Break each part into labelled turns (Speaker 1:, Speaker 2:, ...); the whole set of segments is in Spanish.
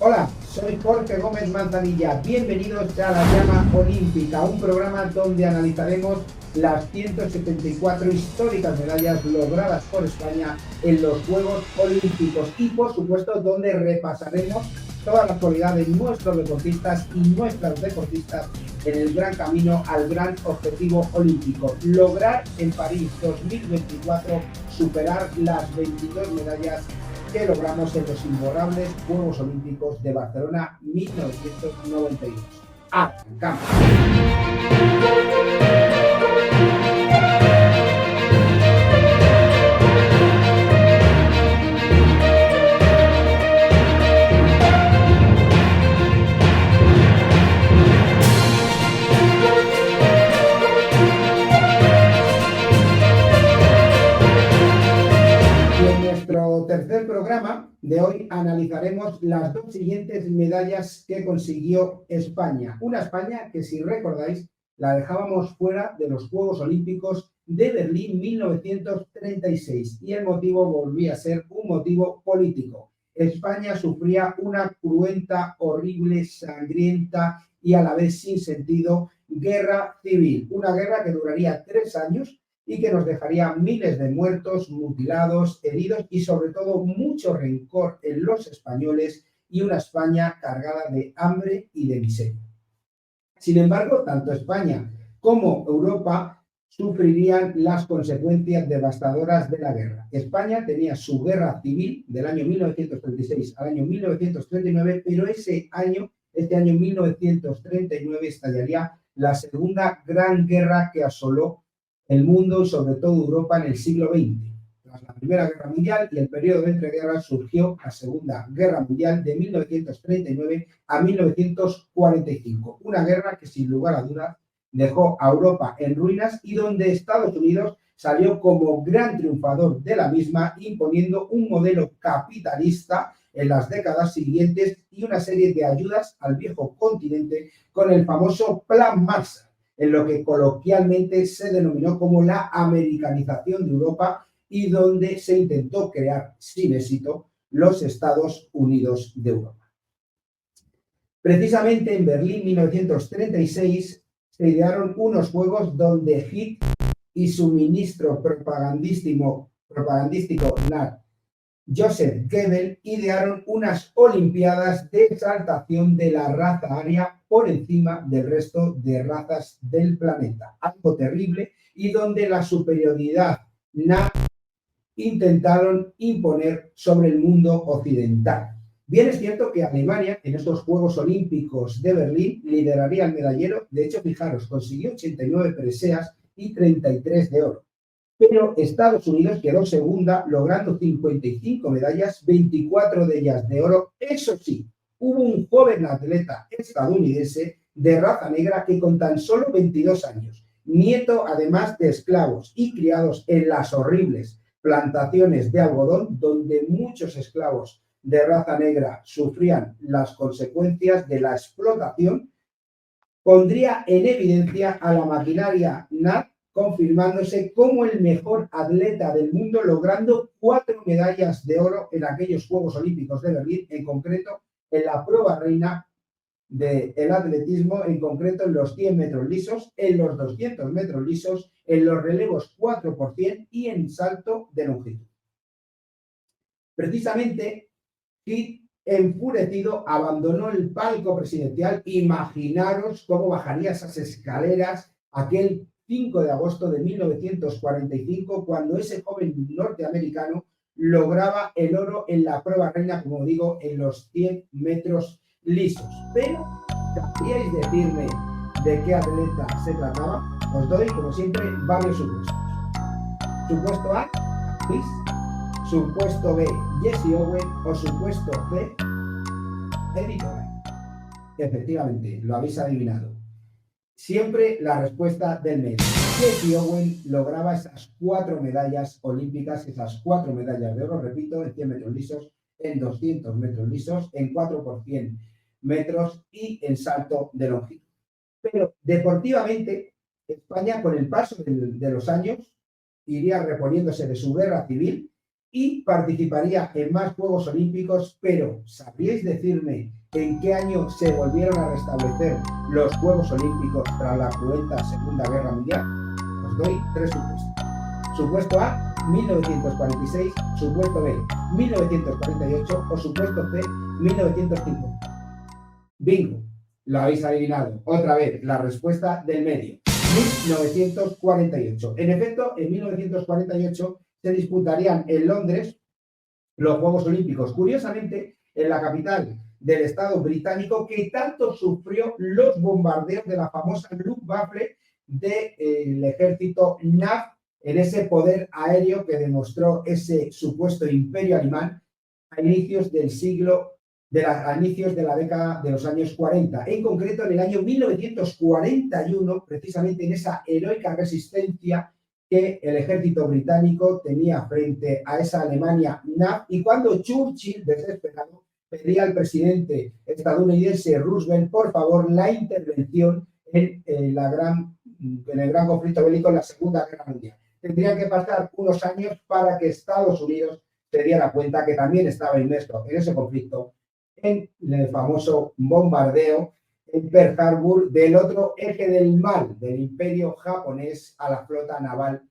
Speaker 1: Hola, soy Jorge Gómez Manzanilla. Bienvenidos a La Llama Olímpica, un programa donde analizaremos las 174 históricas medallas logradas por España en los Juegos Olímpicos y, por supuesto, donde repasaremos toda la actualidad de nuestros deportistas y nuestras deportistas en el gran camino al gran objetivo olímpico: lograr en París 2024 superar las 22 medallas que logramos en los imborrables Juegos Olímpicos de Barcelona 1992. ¡Arrancamos! Nuestro tercer programa de hoy analizaremos las dos siguientes medallas que consiguió España. Una España que, si recordáis, la dejábamos fuera de los Juegos Olímpicos de Berlín 1936 y el motivo volvía a ser un motivo político. España sufría una cruenta, horrible, sangrienta y a la vez sin sentido guerra civil. Una guerra que duraría 3 años y que nos dejaría miles de muertos, mutilados, heridos y sobre todo mucho rencor en los españoles y una España cargada de hambre y de miseria. Sin embargo, tanto España como Europa sufrirían las consecuencias devastadoras de la guerra. España tenía su guerra civil del año 1936 al año 1939, pero este año 1939, estallaría la segunda gran guerra que asoló el mundo y sobre todo Europa en el siglo XX. Tras la Primera Guerra Mundial y el periodo de entreguerras surgió la Segunda Guerra Mundial de 1939 a 1945. Una guerra que sin lugar a dudas dejó a Europa en ruinas y donde Estados Unidos salió como gran triunfador de la misma, imponiendo un modelo capitalista en las décadas siguientes y una serie de ayudas al viejo continente con el famoso Plan Marshall, en lo que coloquialmente se denominó como la americanización de Europa y donde se intentó crear, sin éxito, los Estados Unidos de Europa. Precisamente en Berlín 1936 se idearon unos juegos donde Hitler y su ministro propagandístico Nat Joseph Goebbels idearon unas olimpiadas de exaltación de la raza aria por encima del resto de razas del planeta. Algo terrible y donde la superioridad nazi intentaron imponer sobre el mundo occidental. Bien es cierto que Alemania en estos Juegos Olímpicos de Berlín lideraría el medallero. De hecho, fijaros, consiguió 89 preseas y 33 de oro. Pero Estados Unidos quedó segunda, logrando 55 medallas, 24 de ellas de oro. Eso sí, hubo un joven atleta estadounidense de raza negra que con tan solo 22 años, nieto además de esclavos y criados en las horribles plantaciones de algodón, donde muchos esclavos de raza negra sufrían las consecuencias de la explotación, pondría en evidencia a la maquinaria nazi, confirmándose como el mejor atleta del mundo, logrando 4 medallas de oro en aquellos Juegos Olímpicos de Berlín, en concreto en la prueba reina del atletismo, en concreto en los 100 metros lisos, en los 200 metros lisos, en los relevos 4% y en salto de longitud. Precisamente, Hitler, enfurecido, abandonó el palco presidencial. Imaginaros cómo bajaría esas escaleras aquel 5 de agosto de 1945, cuando ese joven norteamericano lograba el oro en la prueba reina, como digo, en los 100 metros lisos. Pero, ¿sabríais decirme de qué atleta se trataba? Os doy, como siempre, varios supuestos. Supuesto A, Chris. Supuesto B, Jesse Owens. O supuesto C, Eddie Coleman. Efectivamente, lo habéis adivinado. Siempre la respuesta del medio. Jesse Owens lograba esas 4 medallas olímpicas, esas 4 medallas de oro, repito, en 100 metros lisos, en 200 metros lisos, en 4% metros y en salto de longitud. Pero deportivamente, España, con el paso de los años, iría reponiéndose de su guerra civil y participaría en más Juegos Olímpicos, pero ¿sabríais decirme en qué año se volvieron a restablecer los Juegos Olímpicos tras la cruenta Segunda Guerra Mundial? Os doy 3 supuestos. Supuesto A, 1946, supuesto B, 1948 o supuesto C, 1950. Bingo, lo habéis adivinado. Otra vez, la respuesta del medio. 1948. En efecto, en 1948 se disputarían en Londres los Juegos Olímpicos. Curiosamente, en la capital del Estado británico, que tanto sufrió los bombardeos de la famosa Luftwaffe del ejército NAF, en ese poder aéreo que demostró ese supuesto imperio alemán a inicios del siglo, a inicios de la década de los años 40. En concreto, en el año 1941, precisamente en esa heroica resistencia que el ejército británico tenía frente a esa Alemania NAF, y cuando Churchill, desesperado, pedía al presidente estadounidense Roosevelt, por favor, la intervención en el gran conflicto bélico en la Segunda Guerra Mundial. Tendrían que pasar unos años para que Estados Unidos se diera cuenta que también estaba inmerso en ese conflicto, en el famoso bombardeo en Pearl Harbor del otro eje del mal del imperio japonés a la flota naval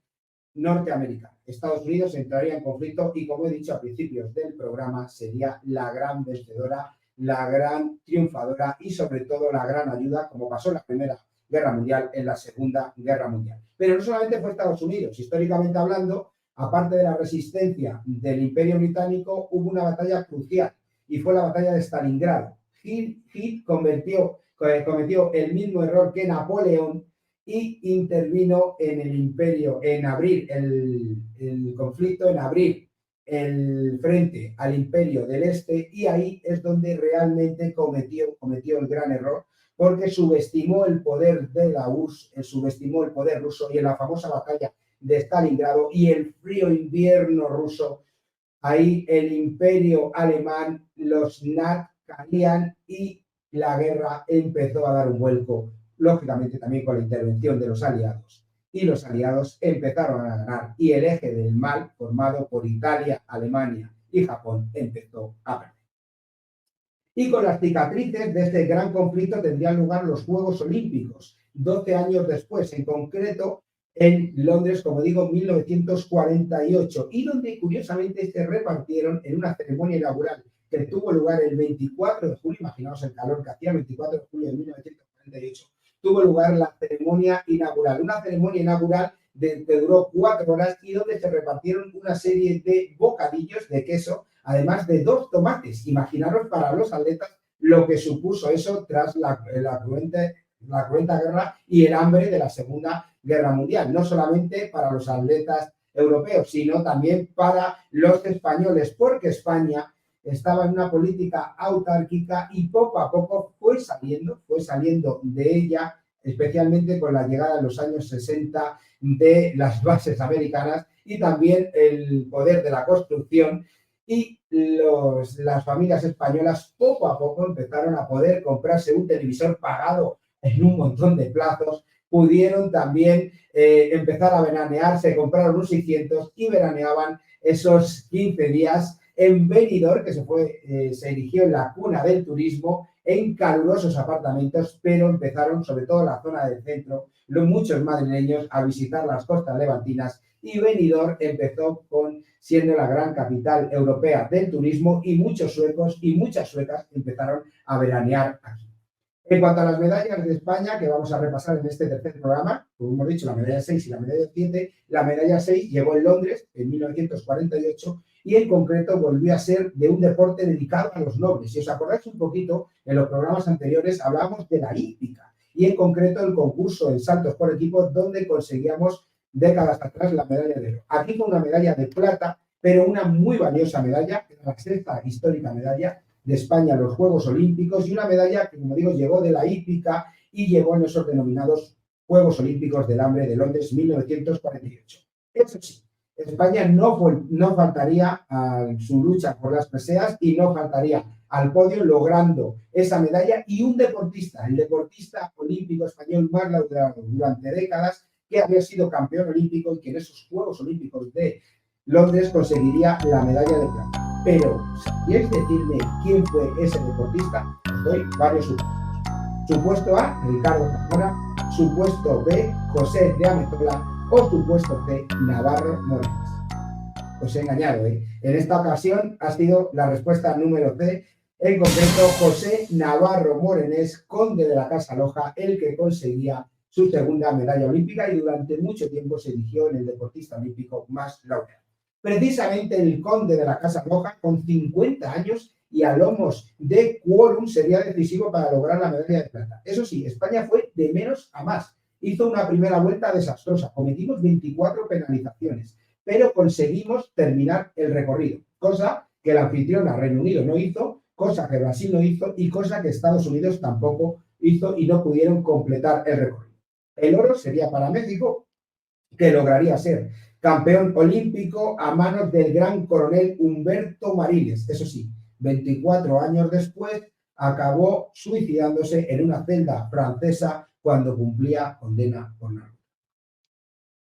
Speaker 1: norteamericana. Estados Unidos entraría en conflicto y, como he dicho a principios del programa, sería la gran vencedora, la gran triunfadora y, sobre todo, la gran ayuda, como pasó en la Primera Guerra Mundial, en la Segunda Guerra Mundial. Pero no solamente fue Estados Unidos. Históricamente hablando, aparte de la resistencia del Imperio Británico, hubo una batalla crucial y fue la batalla de Stalingrado. Hitler cometió el mismo error que Napoleón y intervino en el imperio, en abrir el conflicto, en abrir el frente al imperio del este, y ahí es donde realmente cometió el gran error, porque subestimó el poder de la URSS, subestimó el poder ruso, y en la famosa batalla de Stalingrado y el frío invierno ruso, ahí el imperio alemán, los NAT caían y la guerra empezó a dar un vuelco, lógicamente también con la intervención de los aliados. Y los aliados empezaron a ganar y el eje del mal, formado por Italia, Alemania y Japón, empezó a perder. Y con las cicatrices de este gran conflicto tendrían lugar los Juegos Olímpicos, 12 años después, en concreto en Londres, como digo, 1948, y donde curiosamente se repartieron en una ceremonia inaugural que tuvo lugar el 24 de julio, imaginaos el calor que hacía, el 24 de julio de 1948, tuvo lugar la ceremonia inaugural, una ceremonia inaugural que duró 4 horas y donde se repartieron una serie de bocadillos de queso, además de 2 tomates. Imaginaros para los atletas lo que supuso eso tras la cruenta guerra y el hambre de la Segunda Guerra Mundial, no solamente para los atletas europeos, sino también para los españoles, porque España estaba en una política autárquica y poco a poco fue saliendo de ella, especialmente con la llegada en los años 60 de las bases americanas y también el poder de la construcción, y las familias españolas poco a poco empezaron a poder comprarse un televisor pagado en un montón de plazos, pudieron también empezar a veranear, se compraron unos 600 y veraneaban esos 15 días en Benidorm, que se erigió en la cuna del turismo, en calurosos apartamentos, pero empezaron, sobre todo en la zona del centro, muchos madrileños a visitar las costas levantinas, y Benidorm empezó siendo la gran capital europea del turismo, y muchos suecos y muchas suecas empezaron a veranear aquí. En cuanto a las medallas de España, que vamos a repasar en este tercer programa, como hemos dicho, la medalla 6 y la medalla 7, la medalla 6 llegó en Londres en 1948 y en concreto volvió a ser de un deporte dedicado a los nobles. Si os acordáis un poquito, en los programas anteriores hablábamos de la hípica y en concreto el concurso en saltos por equipos, donde conseguíamos décadas atrás la medalla de oro. Aquí fue una medalla de plata, pero una muy valiosa medalla, la sexta histórica medalla de España en los Juegos Olímpicos, y una medalla que, como digo, llegó de la hípica y llegó en esos denominados Juegos Olímpicos del Hambre de Londres 1948. Eso sí, España no faltaría a su lucha por las preseas y no faltaría al podio, logrando esa medalla, y un deportista, el deportista olímpico español más laureado durante décadas, que había sido campeón olímpico y que en esos Juegos Olímpicos de Londres conseguiría la medalla de plata. Pero, ¿sabríais decirme quién fue ese deportista? Os doy varios supuestos. Supuesto A, Ricardo Zamora. Supuesto B, José de Amestola. O supuesto C, Navarro Morenes. Os he engañado, ¿eh? En esta ocasión ha sido la respuesta número C, en concreto José Navarro Morenés, conde de la Casa Loja, el que conseguía su segunda medalla olímpica y durante mucho tiempo se eligió en el deportista olímpico más laureado. Precisamente el conde de la Casa Loja, con 50 años y a lomos de quórum, sería decisivo para lograr la medalla de plata. Eso sí, España fue de menos a más. Hizo una primera vuelta desastrosa, cometimos 24 penalizaciones, pero conseguimos terminar el recorrido, cosa que la anfitriona Reino Unido no hizo, cosa que Brasil no hizo y cosa que Estados Unidos tampoco hizo y no pudieron completar el recorrido. El oro sería para México, que lograría ser campeón olímpico a manos del gran coronel Humberto Mariles. Eso sí, 24 años después acabó suicidándose en una celda francesa cuando cumplía condena por narco.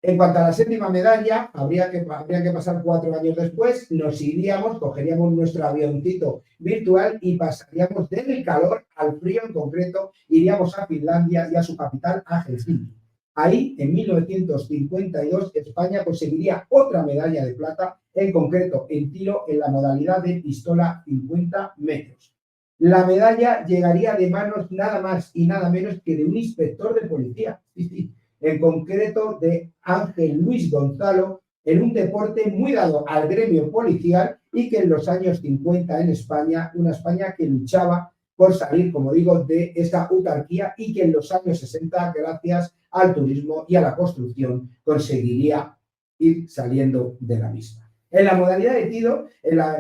Speaker 1: En cuanto a la séptima medalla, habría que pasar 4 años después, nos iríamos, cogeríamos nuestro avioncito virtual y pasaríamos del calor al frío, en concreto, iríamos a Finlandia y a su capital, a Helsinki. Ahí, en 1952, España conseguiría otra medalla de plata, en concreto en tiro en la modalidad de pistola 50 metros. La medalla llegaría de manos nada más y nada menos que de un inspector de policía. Sí, sí, en concreto de Ángel Luis Gonzalo, en un deporte muy dado al gremio policial y que en los años 50 en España, una España que luchaba por salir, como digo, de esa autarquía y que en los años 60, gracias al turismo y a la construcción, conseguiría ir saliendo de la misma. En la modalidad de tiro,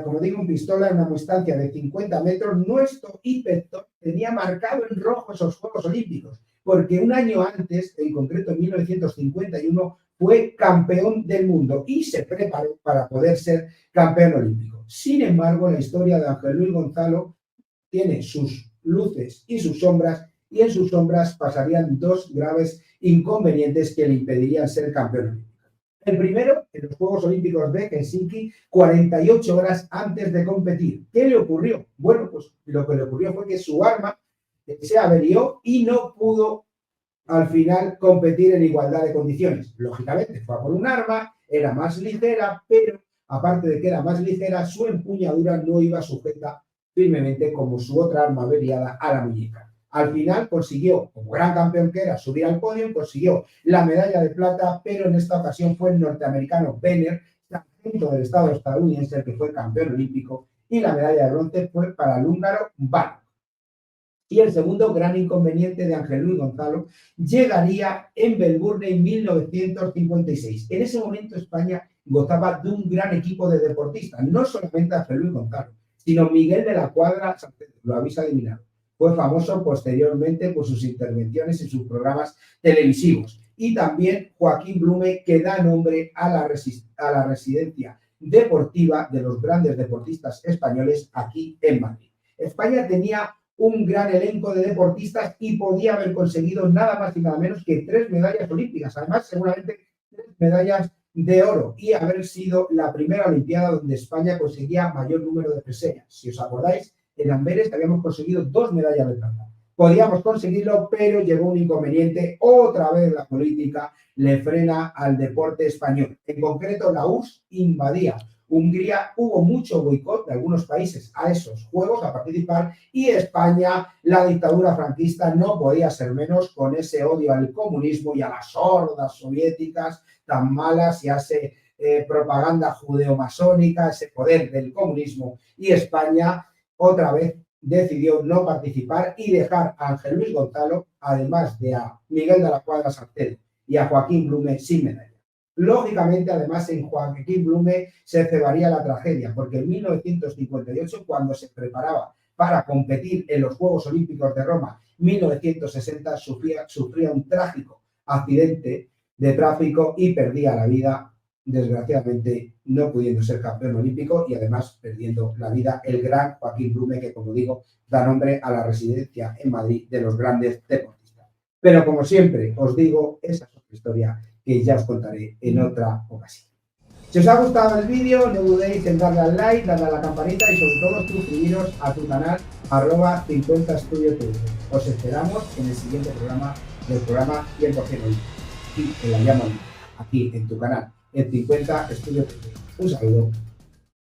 Speaker 1: como digo, en pistola, en una distancia de 50 metros, nuestro inspector tenía marcado en rojo esos Juegos Olímpicos, porque un año antes, en concreto en 1951, fue campeón del mundo y se preparó para poder ser campeón olímpico. Sin embargo, la historia de Ángel Luis Gonzalo tiene sus luces y sus sombras, y en sus sombras pasarían 2 graves inconvenientes que le impedirían ser campeón olímpico. El primero, en los Juegos Olímpicos de Helsinki, 48 horas antes de competir. ¿Qué le ocurrió? Bueno, pues lo que le ocurrió fue que su arma se averió y no pudo al final competir en igualdad de condiciones. Lógicamente, fue por un arma, era más ligera, pero aparte de que era más ligera, su empuñadura no iba sujeta firmemente como su otra arma averiada a la muñeca. Al final consiguió, como gran campeón que era, subir al podio, consiguió la medalla de plata, pero en esta ocasión fue el norteamericano Benner, sargento del Estado estadounidense, el que fue campeón olímpico, y la medalla de bronce fue para el húngaro Bálo. Y el segundo gran inconveniente de Ángel Luis Gonzalo llegaría en Melbourne en 1956. En ese momento España gozaba de un gran equipo de deportistas, no solamente Ángel Luis Gonzalo, sino Miguel de la Cuadra, lo habéis adivinado. Fue famoso posteriormente por sus intervenciones en sus programas televisivos. Y también Joaquín Blume, que da nombre a la residencia deportiva de los grandes deportistas españoles aquí en Madrid. España tenía un gran elenco de deportistas y podía haber conseguido nada más y nada menos que 3 medallas olímpicas. Además, seguramente 3 medallas de oro y haber sido la primera Olimpiada donde España conseguía mayor número de preseas. Si os acordáis, en Amberes habíamos conseguido 2 medallas de plata. Podíamos conseguirlo, pero llegó un inconveniente. Otra vez la política le frena al deporte español. En concreto, la URSS invadía Hungría, hubo mucho boicot de algunos países a esos juegos, a participar, y España, la dictadura franquista, no podía ser menos con ese odio al comunismo y a las hordas soviéticas tan malas y a ese propaganda judeomasónica, ese poder del comunismo, y España otra vez decidió no participar y dejar a Ángel Luis Gonzalo, además de a Miguel de la Cuadra Sarceda y a Joaquín Blume, sin medalla. Lógicamente, además, en Joaquín Blume se cebaría la tragedia, porque en 1958, cuando se preparaba para competir en los Juegos Olímpicos de Roma, 1960, sufría un trágico accidente de tráfico y perdía la vida, desgraciadamente, no pudiendo ser campeón olímpico y además perdiendo la vida el gran Joaquín Blume, que, como digo, da nombre a la residencia en Madrid de los grandes deportistas. Pero, como siempre os digo, esa es otra historia que ya os contaré en otra ocasión. Si os ha gustado el vídeo, no dudéis en darle al like, darle a la campanita y sobre todo suscribiros a tu canal @50studiotv. Os esperamos en el siguiente programa del programa 100% aquí en la llama, aquí en tu canal, en 50 Studio TV. Un saludo.